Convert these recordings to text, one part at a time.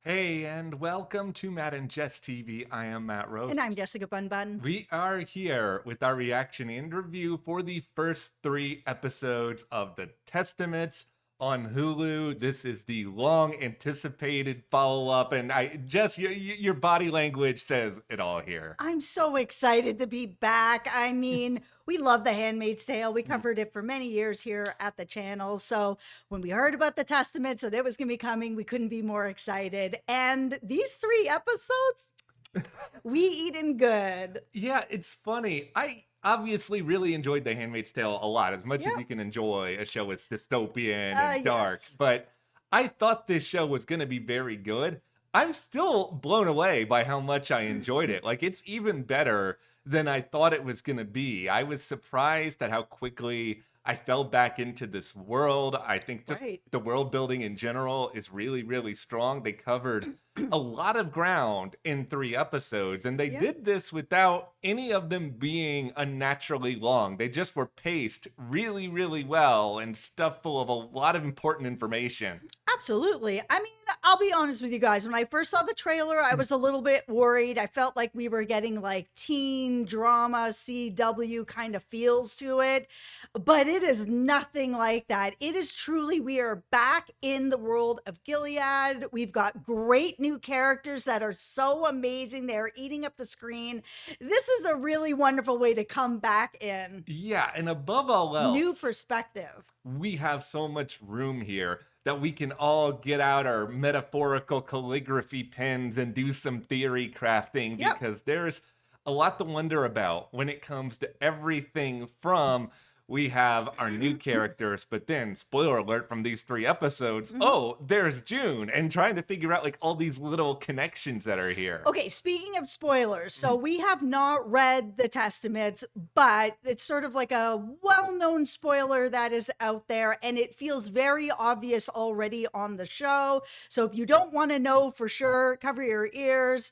Hey, and welcome to Matt and Jess TV. I am Matt Roach. And I'm Jessica Bun Bun. We are here with our reaction and review for the first 3 episodes of The Testaments on Hulu. This is the long anticipated follow-up, and Jess, your body language says it all here. I'm so excited to be back. I mean, we love The Handmaid's Tale. We covered it for many years here at the channel. So when we heard about the Testaments and it was going to be coming, we couldn't be more excited. And these 3 episodes, we eating good. Yeah, it's funny. I obviously really enjoyed The Handmaid's Tale a lot, as much as Yep. you can enjoy a show that's dystopian and dark. Yes. But I thought this show was going to be very good. I'm still blown away by how much I enjoyed it. Like, it's even better than I thought it was going to be. I was surprised at how quickly I fell back into this world. I think just Right. the world building in general is really, really strong. They covered a lot of ground in 3 episodes, and they Yeah. did this without any of them being unnaturally long. They just were paced really, really well and stuffed full of a lot of important information. Absolutely. I mean, I'll be honest with you guys. When I first saw the trailer, I was a little bit worried. I felt like we were getting like teen drama, CW kind of feels to it. But it is nothing like that. It is truly, we are back in the world of Gilead. We've got great new characters that are so amazing. They're eating up the screen. This is a really wonderful way to come back in. Yeah, and above all else, New perspective. we have so much room here that we can all get out our metaphorical calligraphy pens and do some theory crafting, Yep. because there's a lot to wonder about when it comes to everything from we have our new characters, but then, spoiler alert from these 3 episodes, oh, there's June, and trying to figure out like all these little connections that are here. Okay, speaking of spoilers, so we have not read the Testaments, but it's sort of like a well-known spoiler that is out there, and it feels very obvious already on the show. So if you don't want to know for sure, cover your ears.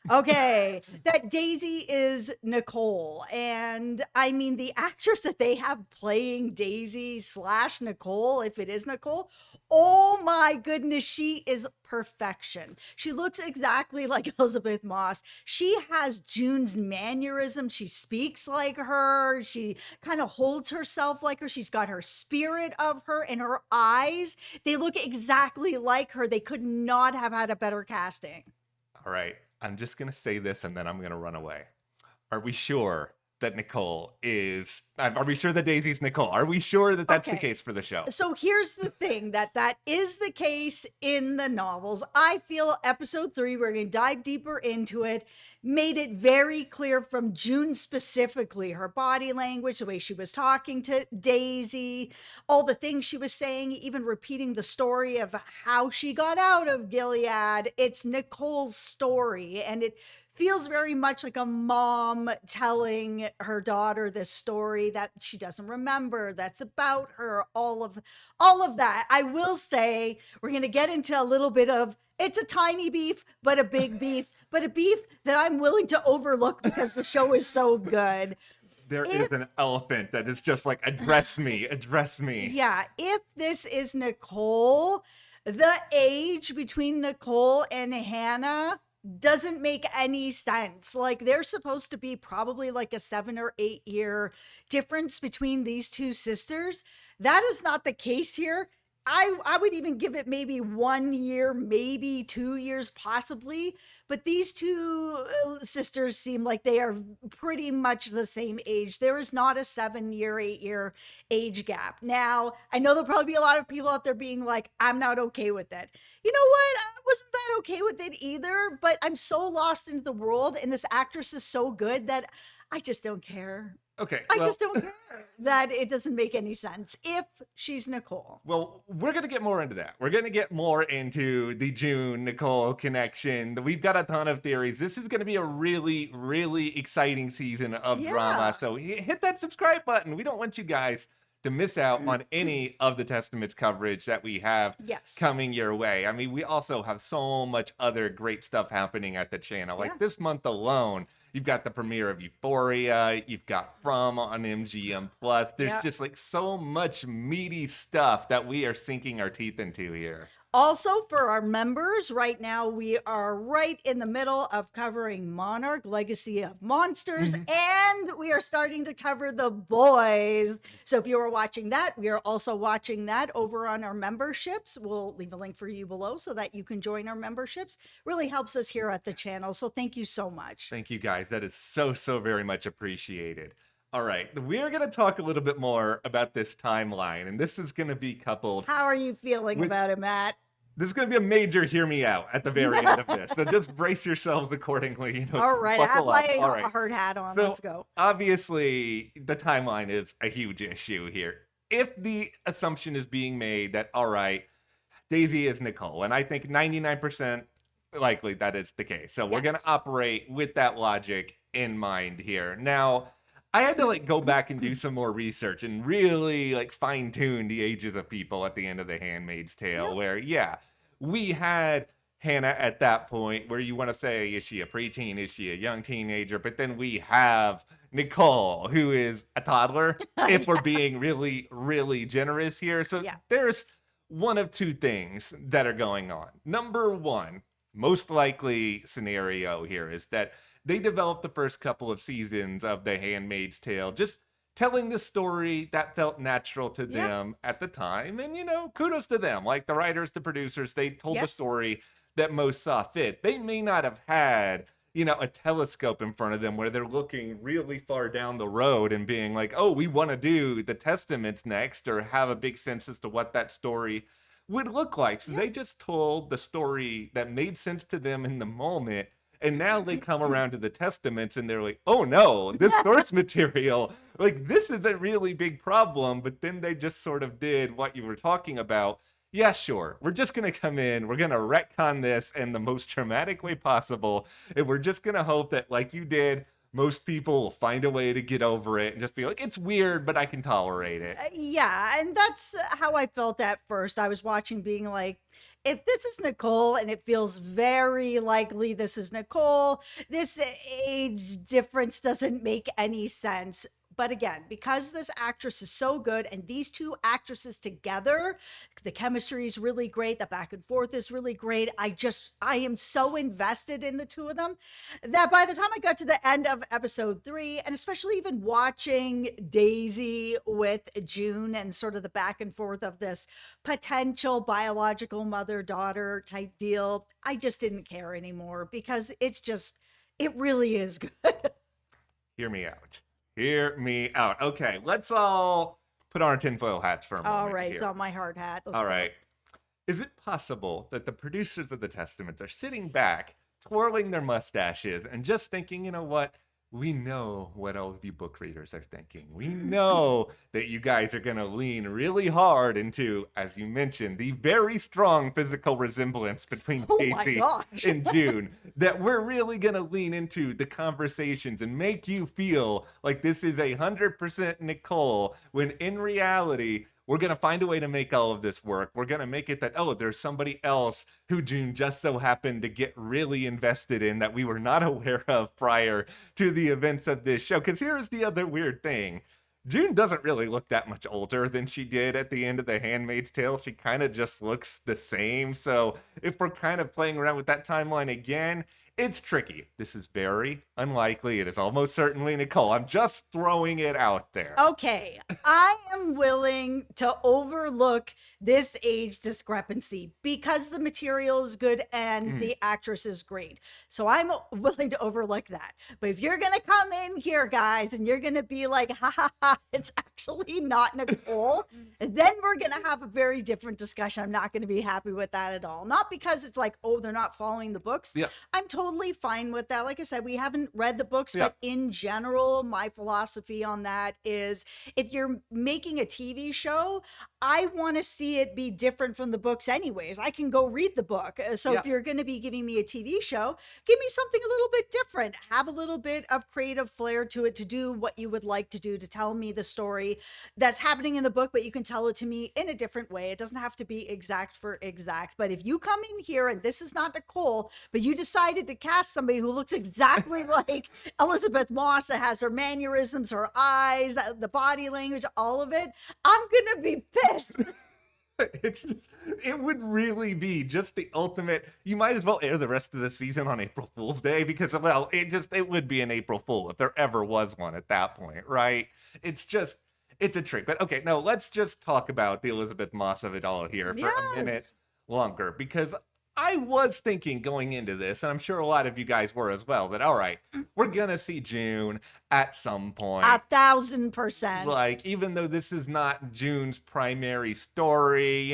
Okay, that Daisy is Nichole. And I mean, the actress that they have playing Daisy slash Nichole, if it is Nichole, oh my goodness, she is perfection. She looks exactly like Elizabeth Moss. She has June's mannerism. She speaks like her. She kind of holds herself like her. She's got her spirit of her, and her eyes, they look exactly like her. They could not have had a better casting. All right, I'm just going to say this and then I'm going to run away. Are we sure that are we sure that Daisy's Nichole? Are we sure that that's the Okay. case for the show? So here's the thing, that is the case in the novels. I feel episode 3, we're going to dive deeper into it, made it very clear from June specifically, her body language, the way she was talking to Daisy, all the things she was saying, even repeating the story of how she got out of Gilead. It's Nichole's story, and it feels very much like a mom telling her daughter this story that she doesn't remember, that's about her, all of that. I will say we're going to get into a little bit of, it's a tiny beef but a big beef, but a beef that I'm willing to overlook because the show is so good. There is an elephant that is just like, address me, address me. Yeah, if this is Nichole, the age between Nichole and Hannah doesn't make any sense. Like, they're supposed to be probably like a 7 or 8 year difference between these two sisters. That is not the case here. I would even give it maybe 1 year, maybe 2 years, possibly. But these two sisters seem like they are pretty much the same age. There is not a 7 year, 8 year age gap. Now, I know there'll probably be a lot of people out there being like, I'm not okay with it. You know what? I wasn't that okay with it either, but I'm so lost into the world, and this actress is so good that I just don't care. Okay, I well, just don't care that it doesn't make any sense if she's Nichole. well, we're going to get more into that. We're going to get more into the June Nichole connection. We've got a ton of theories. This is going to be a really, really exciting season of Yeah. drama. So hit that subscribe button. We don't want you guys to miss out on any of the Testaments coverage that we have Yes. coming your way. I mean, we also have so much other great stuff happening at the channel. Like Yeah. this month alone, you've got the premiere of Euphoria, you've got From on MGM Plus. There's Yeah. just like so much meaty stuff that we are sinking our teeth into here. Also, for our members, right now we are right in the middle of covering Monarch Legacy of Monsters, Mhm. and we are starting to cover The Boys. So if you are watching that, we are also watching that over on our memberships. We'll leave a link for you below so that you can join our memberships. Really helps us here at the channel. So thank you so much. Thank you guys. That is so, so very much appreciated. All right, we're going to talk a little bit more about this timeline, and this is going to be coupled How are you feeling with about it, Matt? there's going to be a major hear me out at the very end of this. So just brace yourselves accordingly, All right, I have buckle up. my All right. hard hat on. So Let's go. obviously, the timeline is a huge issue here. If the assumption is being made that, all right, Daisy is Nichole, and I think 99% likely that is the case. So we're going to Yes. operate with that logic in mind here. Now, I had to go back and do some more research and really fine tune the ages of people at the end of the Handmaid's Tale, Yep. where we had Hannah at that point where you want to say, is she a preteen? Is she a young teenager? But then we have Nichole, who is a toddler, if we're being really, really generous here. So Yeah. there's one of two things that are going on. Number one, most likely scenario here is that they developed the first couple of seasons of The Handmaid's Tale, just telling the story that felt natural to Yeah. them at the time. And, kudos to them. Like the writers, the producers, they told the Yes. story that most saw fit. They may not have had, a telescope in front of them where they're looking really far down the road and being like, oh, we want to do the Testaments next, or have a big sense as to what that story would look like. So Yeah. they just told the story that made sense to them in the moment. And now they come around to the Testaments and they're like, oh no, this source material, this is a really big problem. But then they just sort of did what you were talking about. Yeah, sure. We're just going to come in. We're going to retcon this in the most dramatic way possible. And we're just going to hope that, like you did, most people will find a way to get over it and just be like, it's weird, but I can tolerate it. Yeah, and that's how I felt at first. I was watching being like, if this is Nichole and it feels very likely this is Nichole, this age difference doesn't make any sense. But again, because this actress is so good and these two actresses together, the chemistry is really great. The back and forth is really great. I am so invested in the two of them that by the time I got to the end of episode 3, and especially even watching Daisy with June and sort of the back and forth of this potential biological mother-daughter type deal, I just didn't care anymore because it really is good. Hear me out. Hear me out. Okay, let's all put on our tinfoil hats for a moment. All right, here. it's on my hard hat. Let's All go. right. Is it possible that the producers of the Testaments are sitting back, twirling their mustaches, and just thinking, you know what? We know what all of you book readers are thinking. We know that you guys are going to lean really hard into, as you mentioned, the very strong physical resemblance between Oh my Daisy gosh. and June, that we're really going to lean into the conversations and make you feel like this is 100% Nichole, when in reality, we're going to find a way to make all of this work. We're going to make it that, oh, there's somebody else who June just so happened to get really invested in that we were not aware of prior to the events of this show. Because here's the other weird thing. June doesn't really look that much older than she did at the end of The Handmaid's Tale. She kind of just looks the same. So if we're kind of playing around with that timeline again, it's tricky. This is very unlikely. It is almost certainly Nichole. I'm just throwing it out there. Okay, I am willing to overlook this age discrepancy because the material is good and the actress is great. So I'm willing to overlook that. But if you're going to come in here, guys, and you're going to be like, ha ha ha, it's actually not Nichole, then we're going to have a very different discussion. I'm not going to be happy with that at all. Not because it's like, oh, they're not following the books. Yeah. I'm totally fine with that. Like I said, we haven't read the books, Yeah. but in general, my philosophy on that is if you're making a TV show, I want to see it be different from the books anyways. I can go read the book. So Yeah. if you're going to be giving me a TV show, give me something a little bit different. Have a little bit of creative flair to it to do what you would like to do, to tell me the story that's happening in the book, but you can tell it to me in a different way. It doesn't have to be exact for exact. But if you come in here and this is not Nichole, but you decided to cast somebody who looks exactly like Elizabeth Moss, that has her mannerisms, her eyes, the body language, all of it, I'm going to be pissed. It's just, it would really be just the ultimate. You might as well air the rest of the season on April Fool's Day because, well, it would be an April Fool if there ever was one at that point, right? It's just, it's a trick. But okay, no, let's just talk about the Elizabeth Moss of it all here for a minute Yes. longer because I was thinking going into this, and I'm sure a lot of you guys were as well, that all right, we're gonna see June at some point. 1,000%. Like, even though this is not June's primary story,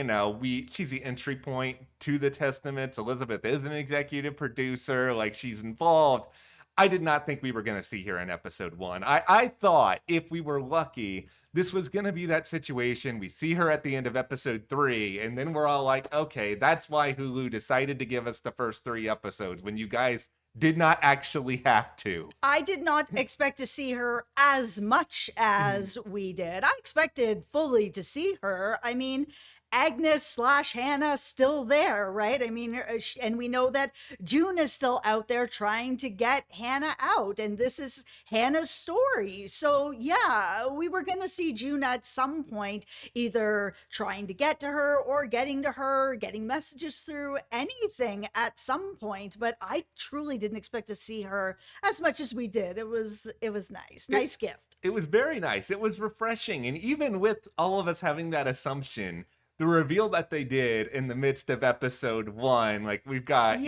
she's the entry point to the Testaments. Elizabeth is an executive producer, like she's involved. I did not think we were going to see her in episode 1. I thought if we were lucky, this was going to be that situation. We see her at the end of episode 3, and then we're all like, okay, that's why Hulu decided to give us the first 3 episodes when you guys did not actually have to. I did not expect to see her as much as we did. I expected fully to see her. I mean, Agnes/Hannah still there, right? I mean, and we know that June is still out there trying to get Hannah out, and this is Hannah's story. So yeah, we were going to see June at some point, either trying to get to her or getting to her, getting messages through, anything at some point. But I truly didn't expect to see her as much as we did. It was nice gift. It was very nice. It was refreshing. And even with all of us having that assumption, the reveal that they did in the midst of episode 1, like we've got,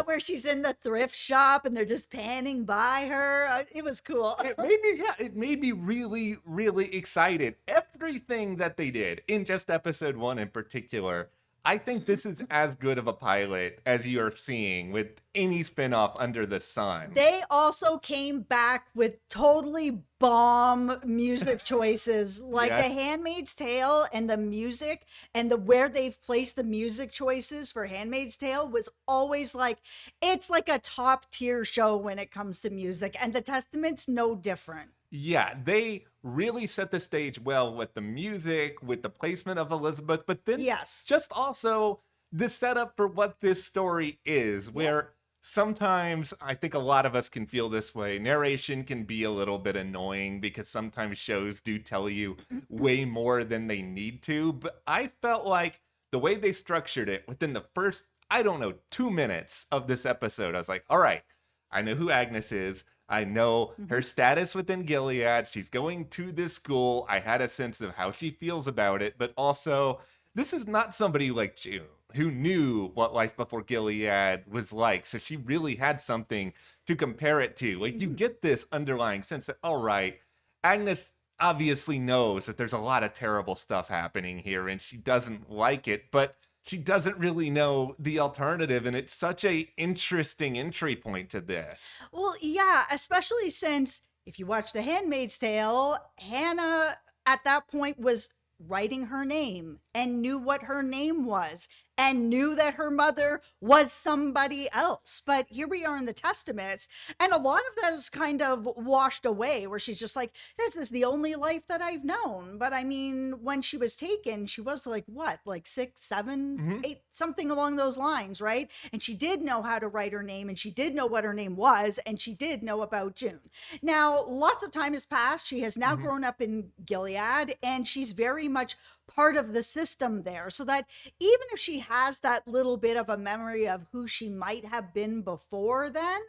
where she's in the thrift shop and they're just panning by her. It was cool. it made me really, really excited. Everything that they did in just episode 1 in particular, I think this is as good of a pilot as you're seeing with any spinoff under the sun. They also came back with totally bomb music choices, like Yeah. The Handmaid's Tale, and the music and the where they've placed the music choices for Handmaid's Tale was always like, it's like a top tier show when it comes to music, and The Testament's no different. Yeah, they really set the stage well with the music, with the placement of Elizabeth, but then Yes. just also the setup for what this story is, where sometimes I think a lot of us can feel this way. Narration can be a little bit annoying because sometimes shows do tell you way more than they need to, but I felt like the way they structured it within the first, I don't know, 2 minutes of this episode, I was like, all right, I know who Agnes is. I know her status within Gilead. She's going to this school. I had a sense of how she feels about it, but also this is not somebody like June who knew what life before Gilead was like. So she really had something to compare it to. Like you get this underlying sense that, all right, Agnes obviously knows that there's a lot of terrible stuff happening here and she doesn't like it, but she doesn't really know the alternative, and it's such a interesting entry point to this. Well, yeah, especially since if you watch The Handmaid's Tale, Hannah at that point was writing her name and knew what her name was and knew that her mother was somebody else. But here we are in the Testaments, and a lot of that is kind of washed away, where she's just like, this is the only life that I've known. But I mean, when she was taken, she was like, what, like 6, 7, 8, something along those lines, right? And she did know how to write her name, and she did know what her name was, and she did know about June. Now, lots of time has passed. She has now grown up in Gilead, and she's very much part of the system there, so that even if she has that little bit of a memory of who she might have been before then,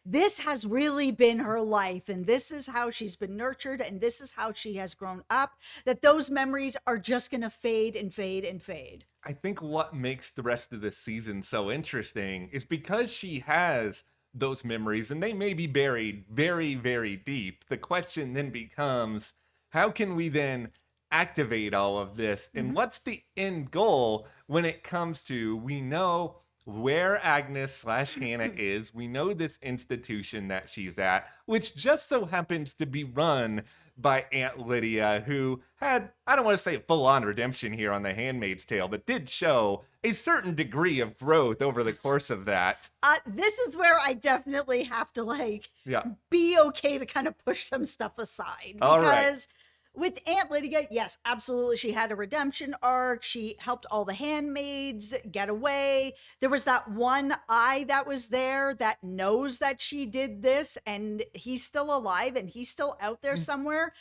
this has really been her life, and this is how she's been nurtured, and this is how she has grown up, that those memories are just going to fade and fade and fade. I think what makes the rest of this season so interesting is because she has those memories and they may be buried very, very deep. The question then becomes, how can we then activate all of this? And what's the end goal when it comes to, we know where Agnes/Hannah is. We know this institution that she's at, which just so happens to be run by Aunt Lydia, who had, I don't want to say full-on redemption here on The Handmaid's Tale, but did show a certain degree of growth over the course of that. This is where I definitely have to Yeah. be okay to kind of push some stuff aside, All right. because with Aunt Lydia, yes, absolutely, she had a redemption arc. She helped all the handmaids get away. There was that one eye that was there that knows that she did this, and he's still alive and he's still out there somewhere.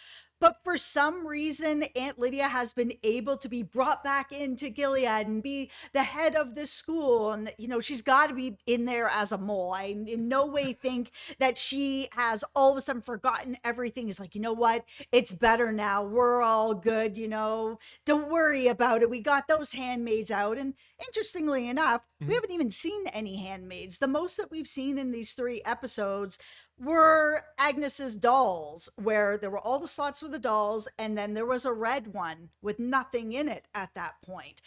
But for some reason, Aunt Lydia has been able to be brought back into Gilead and be the head of this school. And, she's got to be in there as a mole. I in no way think that she has all of a sudden forgotten everything. Is like, you know what? It's better now. We're all good. Don't worry about it. We got those handmaids out. And interestingly enough, we haven't even seen any handmaids. The most that we've seen in these 3 episodes were Agnes's dolls, where there were all the slots for the dolls, and then there was a red one with nothing in it at that point.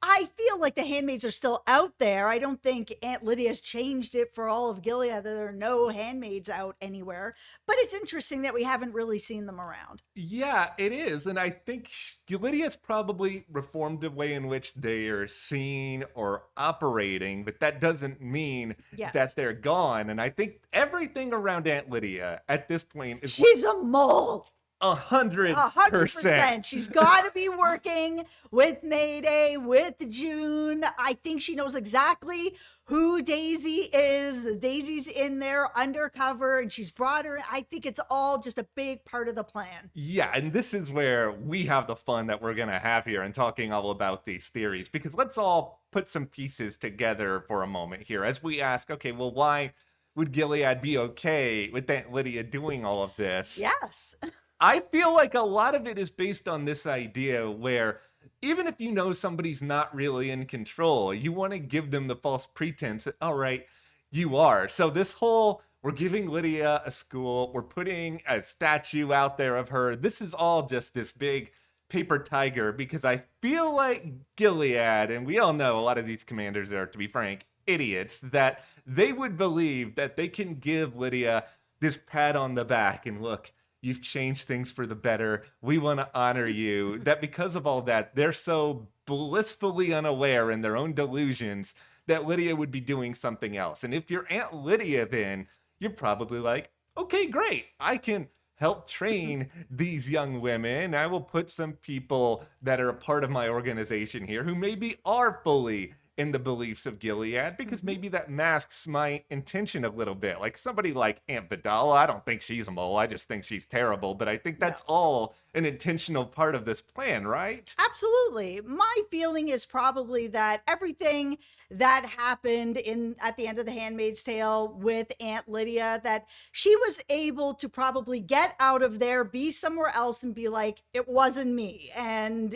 I feel like the handmaids are still out there. I don't think Aunt Lydia's changed it for all of Gilead that there are no handmaids out anywhere, but it's interesting that we haven't really seen them around. Yeah, it is. And I think Lydia's probably reformed the way in which they are seen or operating, but that doesn't mean Yes. that they're gone. And I think everything around Aunt Lydia at this point is She's a mole. 100%. 100%. She's got to be working with Mayday, with June. I think she knows exactly who Daisy is. Daisy's in there undercover, and she's brought her. I think it's all just a big part of the plan. Yeah, and this is where we have the fun that we're going to have here and talking all about these theories, because let's all put some pieces together for a moment here as we ask, okay, well, why would Gilead be okay with Aunt Lydia doing all of this? Yes. I feel like a lot of it is based on this idea where even if you know somebody's not really in control, you want to give them the false pretense that, all right, you are. So this whole, we're giving Lydia a school, we're putting a statue out there of her. This is all just this big paper tiger, because I feel like Gilead, and we all know a lot of these commanders are, to be frank, idiots, that they would believe that they can give Lydia this pat on the back and look, you've changed things for the better. We want to honor you. That because of all that, they're so blissfully unaware in their own delusions that Lydia would be doing something else. And if you're Aunt Lydia, then you're probably like, okay, great. I can help train these young women. I will put some people that are a part of my organization here who maybe are fully in the beliefs of Gilead, because maybe that masks my intention a little bit. Like somebody like Aunt Vidal, I don't think she's a mole. I just think she's terrible. But I think that's all an intentional part of this plan, right? Absolutely. My feeling is probably that everything that happened at the end of The Handmaid's Tale with Aunt Lydia, that she was able to probably get out of there, be somewhere else, and be like, it wasn't me. And,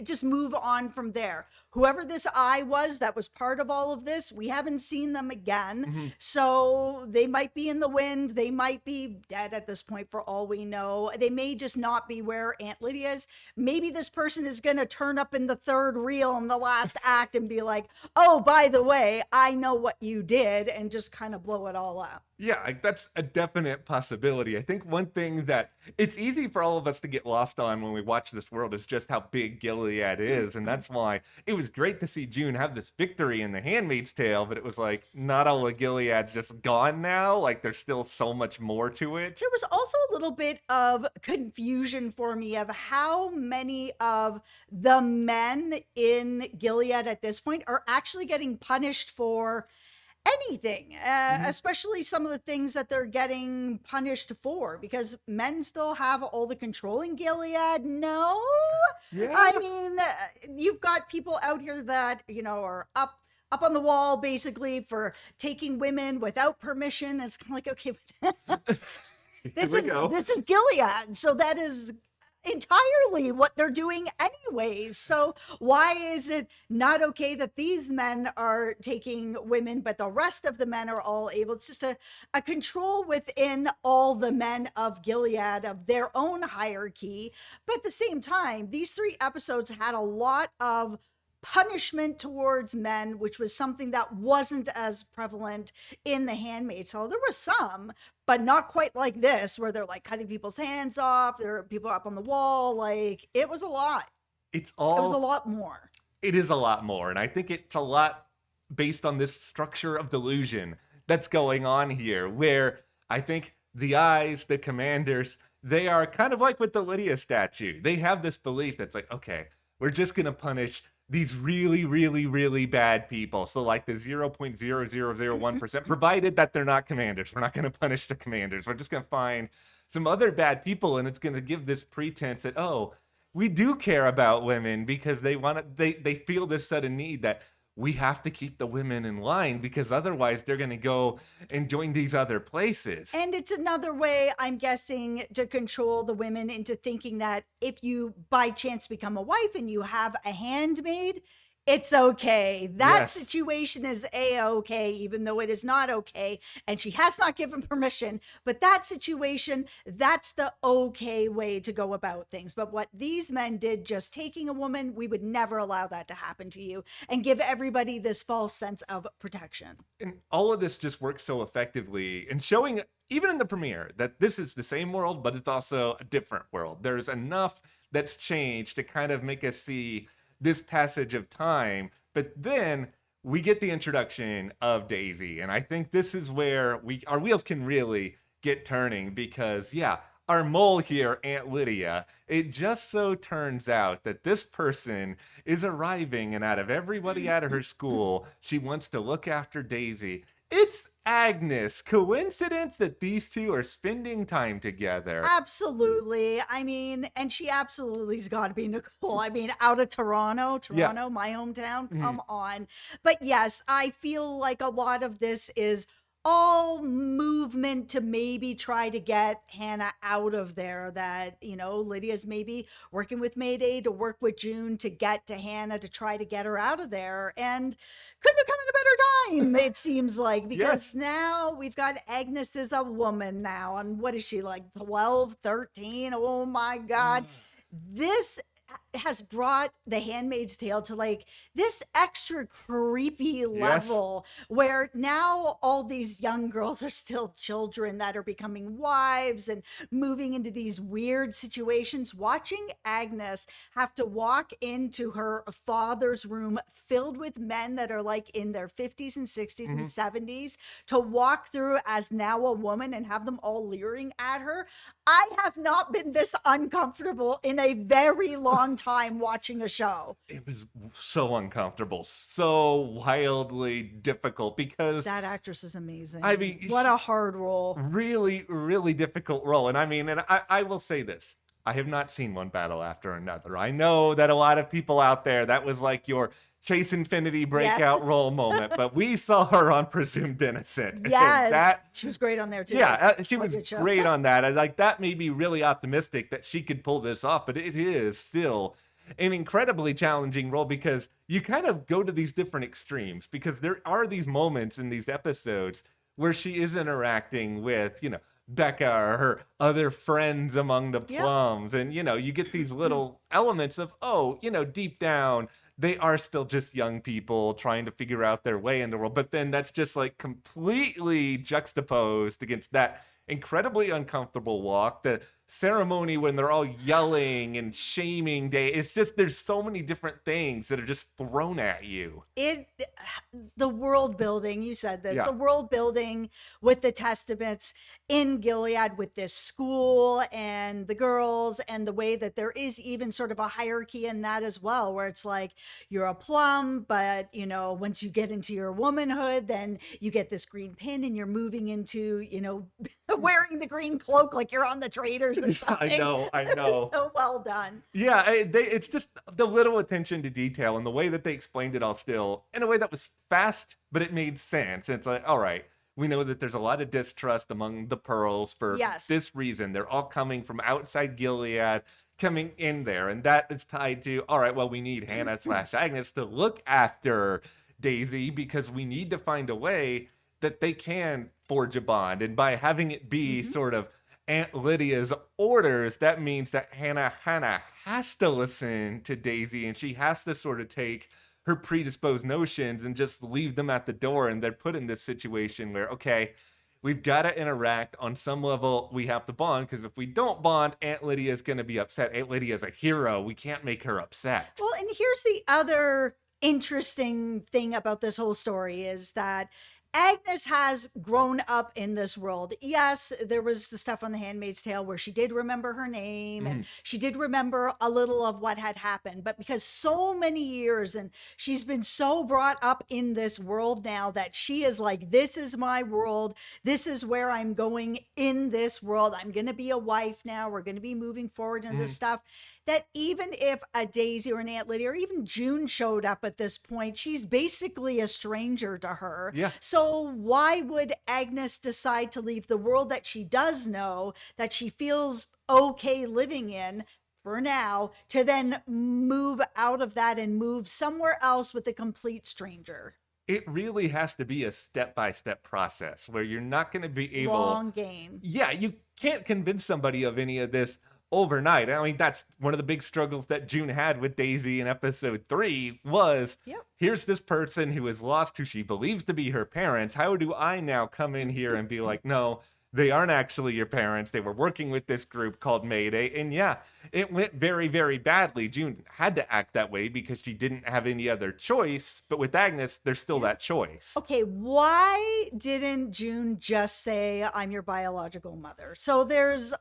just move on from there. Whoever this I was that was part of all of this, we haven't seen them again. So they might be in the wind. They might be dead at this point for all we know. They may just not be where Aunt Lydia is. Maybe this person is going to turn up in the third reel in the last act and be like, oh, by the way, I know what you did, and just kind of blow it all up. Yeah, that's a definite possibility. I think one thing that it's easy for all of us to get lost on when we watch this world is just how big Gilead is. And that's why it was great to see June have this victory in The Handmaid's Tale, but it was like, not all of Gilead's just gone now. Like, there's still so much more to it. There was also a little bit of confusion for me of how many of the men in Gilead at this point are actually getting punished for anything, especially some of the things that they're getting punished for, because men still have all the control in Gilead. No, Yeah. I mean, you've got people out here that are up on the wall basically for taking women without permission. It's kind of like, okay, this is Gilead, so that is entirely what they're doing anyways. So why is it not okay that these men are taking women, but the rest of the men are all able? It's just a control within all the men of Gilead, of their own hierarchy. But at the same time, these 3 episodes had a lot of punishment towards men, which was something that wasn't as prevalent in The Handmaid's Tale. There was some, but not quite like this, where they're like cutting people's hands off. There are people up on the wall. Like, it was a lot. It was a lot more. It is a lot more. And I think it's a lot based on this structure of delusion that's going on here, where I think the eyes, the commanders, they are kind of like with the Lydia statue. They have this belief that's like, okay, we're just going to punish these really, really, really bad people. So like the 0.0001%, provided that they're not commanders. We're not going to punish the commanders. We're just going to find some other bad people, and it's going to give this pretense that, oh, we do care about women because they want to, they feel this sudden need that we have to keep the women in line because otherwise they're going to go and join these other places. And it's another way, I'm guessing, to control the women into thinking that if you by chance become a wife and you have a handmaid, it's okay. That Yes. situation is a-okay, even though it is not okay. And she has not given permission. But that situation, that's the okay way to go about things. But what these men did, just taking a woman, we would never allow that to happen to you and give everybody this false sense of protection. And all of this just works so effectively in showing, even in the premiere, that this is the same world, but it's also a different world. There's enough that's changed to kind of make us see this passage of time. But then we get the introduction of Daisy. And I think this is where our wheels can really get turning because, yeah, our mole here, Aunt Lydia, it just so turns out that this person is arriving, and out of everybody out of her school, she wants to look after Daisy. It's Agnes. Coincidence that these two are spending time together? Absolutely. I mean, and she absolutely's got to be Nichole. I mean, out of Toronto, Yeah. my hometown. Mhm. Come on. But yes, I feel like a lot of this is all movement to maybe try to get Hannah out of there. That, Lydia's maybe working with Mayday to work with June to get to Hannah to try to get her out of there. And couldn't have come at a better time, it seems like, because Yes. now we've got Agnes as a woman now. And what is she, like 12, 13? Oh my God. This has brought the Handmaid's Tale to like this extra creepy level where now all these young girls are still children that are becoming wives and moving into these weird situations. Watching Agnes have to walk into her father's room filled with men that are like in their 50s and 60s and Mhm. 70s to walk through as now a woman and have them all leering at her. I have not been this uncomfortable in a very long time watching a show. It was so uncomfortable, so wildly difficult because That actress is amazing. I mean, What a hard role. really, really difficult role. And I mean, and I will say this. I have not seen one battle after another. I know that a lot of people out there, that was like your Chase Infinity breakout role moment, but we saw her on Presumed Innocent. And Yes. that, She was great on there too. yeah, she What a was good show. great on that. And like that made me really optimistic that she could pull this off, but it is still an incredibly challenging role because you kind of go to these different extremes because there are these moments in these episodes where she is interacting with, Becca or her other friends among the Yep. plums. And, you get these little elements of, oh, deep down, they are still just young people trying to figure out their way in the world. But then that's just like completely juxtaposed against that incredibly uncomfortable walk. The ceremony when they're all yelling and shaming Day. It's just there's so many different things that are just thrown at you. The world building, you said this, Yeah. the world building with the Testaments in Gilead with this school and the girls and the way that there is even sort of a hierarchy in that as well, where it's like you're a plum, but once you get into your womanhood, then you get this green pin and you're moving into, wearing the green cloak like you're on the traders or something. I know. So well done. Yeah, it's just the little attention to detail and the way that they explained it all still in a way that was fast, but it made sense. It's like, all right, we know that there's a lot of distrust among the Pearls for Yes. this reason. They're all coming from outside Gilead, coming in there. And that is tied to, all right, well, we need Hannah/Agnes to look after Daisy because we need to find a way that they can forge a bond. And by having it be sort of Aunt Lydia's orders, that means that Hannah has to listen to Daisy and she has to sort of take her predisposed notions and just leave them at the door. And they're put in this situation where, okay, we've got to interact on some level. We have to bond because if we don't bond, Aunt Lydia is going to be upset. Aunt Lydia is a hero. We can't make her upset. Well, and here's the other interesting thing about this whole story is that Agnes has grown up in this world. Yes, there was the stuff on The Handmaid's Tale where she did remember her name and Mhm. she did remember a little of what had happened. But because so many years and she's been so brought up in this world now that she is like, this is my world. This is where I'm going in this world. I'm going to be a wife now. We're going to be moving forward in this Mhm. stuff. That even if a Daisy or an Aunt Lydia or even June showed up at this point, she's basically a stranger to her. Yeah. So why would Agnes decide to leave the world that she does know, that she feels okay living in for now, to then move out of that and move somewhere else with a complete stranger? It really has to be a step-by-step process where you're not gonna be able. Long game. Yeah, you can't convince somebody of any of this overnight. I mean, that's one of the big struggles that June had with Daisy in episode 3 was, Yep. here's this person who is lost who she believes to be her parents. How do I now come in here and be like, no, they aren't actually your parents. They were working with this group called Mayday. And yeah, it went very, very badly. June had to act that way because she didn't have any other choice. But with Agnes, there's still Yeah. that choice. Okay, why didn't June just say, I'm your biological mother? So there's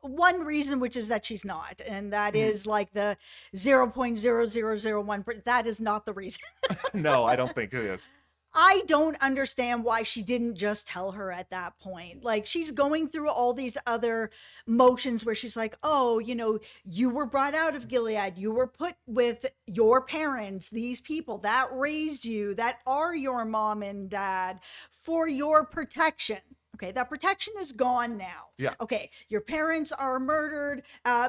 one reason, which is that she's not, and that Mhm. is like the 0.0001. That is not the reason. No, I don't think it is. I don't understand why she didn't just tell her at that point. Like, she's going through all these other motions where she's like, oh, you were brought out of Gilead. You were put with your parents, these people that raised you, that are your mom and dad for your protection. Okay, that protection is gone now. Yeah. Okay, your parents are murdered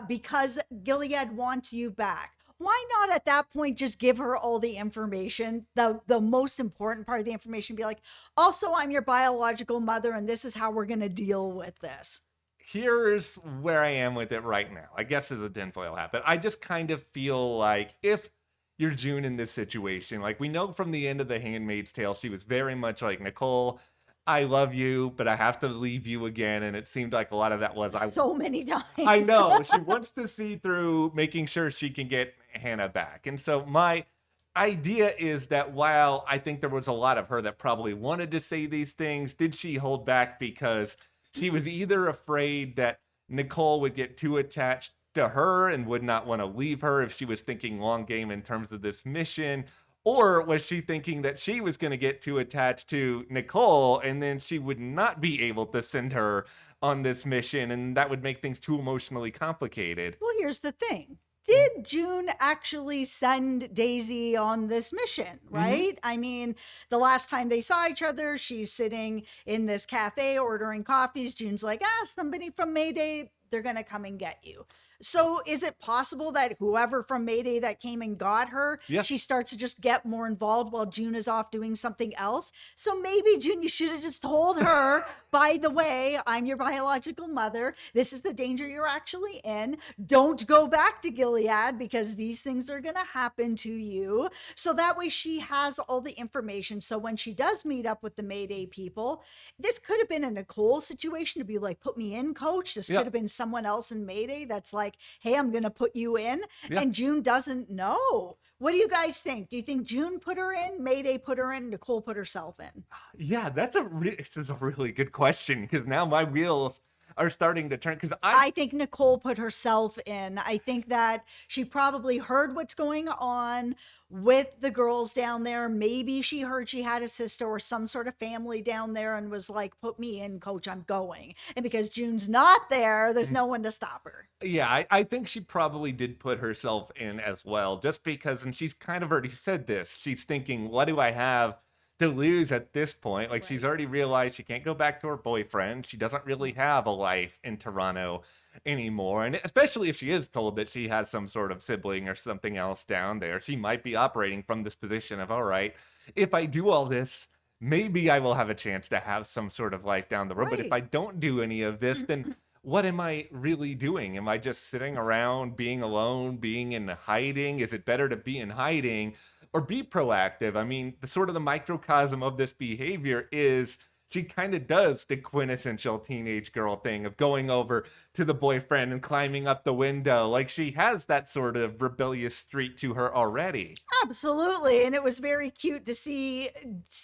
because Gilead wants you back. Why not at that point just give her all the information, the most important part of the information, be like, also, I'm your biological mother, and this is how we're going to deal with this. Here's where I am with it right now. I guess as a tinfoil hat, but I just kind of feel like if you're June in this situation, like we know from the end of The Handmaid's Tale, she was very much like, Nichole, I love you, but I have to leave you again. And it seemed like a lot of that was, So many times. I know she wants to see through making sure she can get Hannah back. And so my idea is that while I think there was a lot of her that probably wanted to say these things, did she hold back because she was either afraid that Nichole would get too attached to her and would not want to leave her if she was thinking long game in terms of this mission? Or was she thinking that she was going to get too attached to Nichole and then she would not be able to send her on this mission and that would make things too emotionally complicated? Well, here's the thing. Did June actually send Daisy on this mission, right? I mean, the last time they saw each other, she's sitting in this cafe ordering coffees. June's like, somebody from Mayday, they're going to come and get you. So is it possible that whoever from Mayday that came and got her, Yeah. she starts to just get more involved while June is off doing something else? So maybe, June, you should have just told her, by the way, I'm your biological mother. This is the danger you're actually in. Don't go back to Gilead because these things are going to happen to you. So that way she has all the information. So when she does meet up with the Mayday people, this could have been a Nichole situation to be like, put me in, coach. This Yeah. could have been someone else in Mayday that's like, hey, I'm going to put you in. Yeah. And June doesn't know. What do you guys think? Do you think June put her in, Mayday put her in, Nichole put herself in? Yeah, this is a really good question because now my wheels are starting to turn because I think Nichole put herself in. I think that she probably heard what's going on with the girls down there. Maybe she heard she had a sister or some sort of family down there and was like, put me in, coach, I'm going. And because June's not there, there's no one to stop her. Yeah, I think she probably did put herself in as well, just because, and she's kind of already said this. She's thinking, what do I have to lose at this point? Like, she's Right. already realized she can't go back to her boyfriend. She doesn't really have a life in Toronto anymore. And especially if she is told that she has some sort of sibling or something else down there, she might be operating from this position of, all right, if I do all this, maybe I will have a chance to have some sort of life down the road. But if I Right. don't do any of this, then what am I really doing? Am I just sitting around being alone, being in hiding? Is it better to be in hiding or be proactive? I mean, the sort of the microcosm of this behavior is she kind of does the quintessential teenage girl thing of going over to the boyfriend and climbing up the window. Like she has that sort of rebellious streak to her already. Absolutely, and it was very cute to see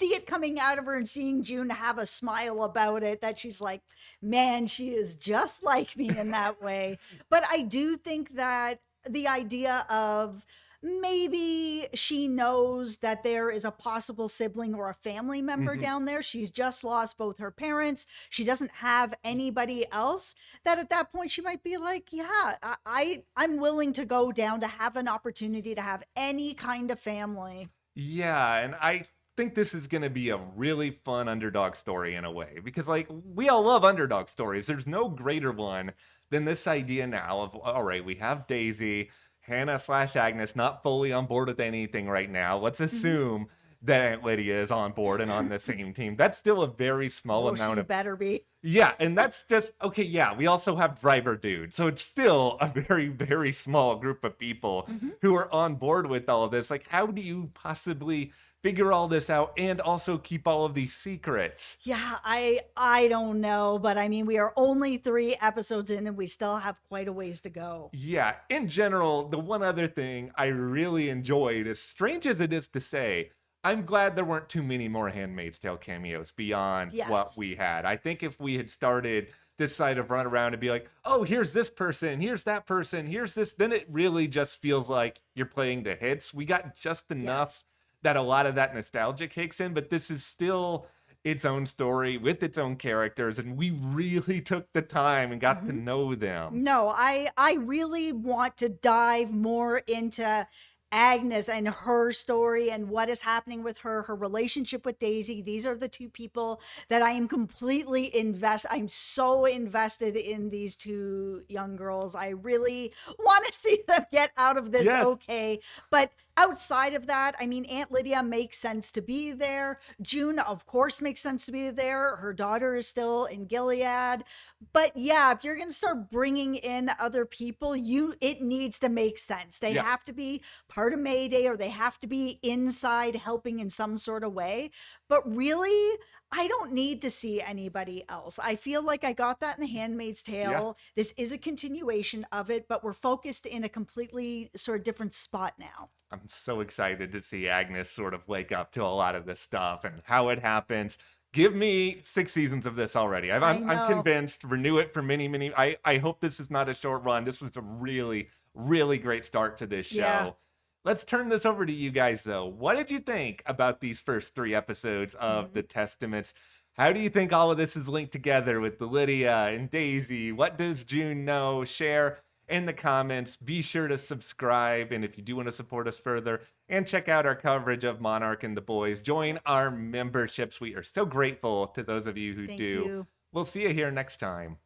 it coming out of her and seeing June have a smile about it, that she's like, "Man, she is just like me in that way." But I do think that the idea of maybe she knows that there is a possible sibling or a family member Mhm. down there. She's just lost both her parents. She doesn't have anybody else, that at that point she might be like, yeah, I'm willing to go down to have an opportunity to have any kind of family. Yeah, and I think this is going to be a really fun underdog story in a way because, like, we all love underdog stories. There's no greater one than this idea now of, all right, we have Daisy, Hannah slash Agnes, not fully on board with anything right now. Let's Mhm. assume that Aunt Lydia is on board and on the same team. That's still a very small Oh, amount she of. better be. Yeah, and that's just okay. Yeah, we also have driver dude. So it's still a very, very small group of people Mhm. who are on board with all of this. Like, how do you possibly figure all this out and also keep all of these secrets? Yeah, I don't know, but I mean, we are only 3 episodes in and we still have quite a ways to go. Yeah, in general, the one other thing I really enjoyed, as strange as it is to say, I'm glad there weren't too many more Handmaid's Tale cameos beyond what Yes. we had. I think if we had started this side of run around and be like, oh, here's this person, here's that person, here's this, then it really just feels like you're playing the hits. We got just enough Yes. that a lot of that nostalgia kicks in, but this is still its own story with its own characters, and we really took the time and got to Mhm. know them. No, I really want to dive more into Agnes and her story and what is happening with her, her relationship with Daisy. These are the 2 people that I am completely I'm so invested in these 2 young girls. I really want to see them get out of this Yes. okay. But outside of that, I mean, Aunt Lydia makes sense to be there. June, of course, makes sense to be there. Her daughter is still in Gilead. But yeah, if you're going to start bringing in other people, it needs to make sense. They Yeah. have to be part of Mayday, or they have to be inside helping in some sort of way. But really, I don't need to see anybody else. I feel like I got that in The Handmaid's Yeah. Tale. This is a continuation of it, but we're focused in a completely sort of different spot now. I'm so excited to see Agnes sort of wake up to a lot of this stuff and how it happens. Give me 6 seasons of this already. I I'm know. convinced. Renew it for many, many. I hope this is not a short run. This was a really, really great start to this Yeah. show. Let's turn this over to you guys, though. What did you think about these first 3 episodes of The Mhm. Testaments? How do you think all of this is linked together with the Lydia and Daisy? What does June know? Share in the comments. Be sure to subscribe. And if you do want to support us further and check out our coverage of Monarch and the Boys, join our memberships. We are so grateful to those of you who Thank do. you. We'll see you here next time.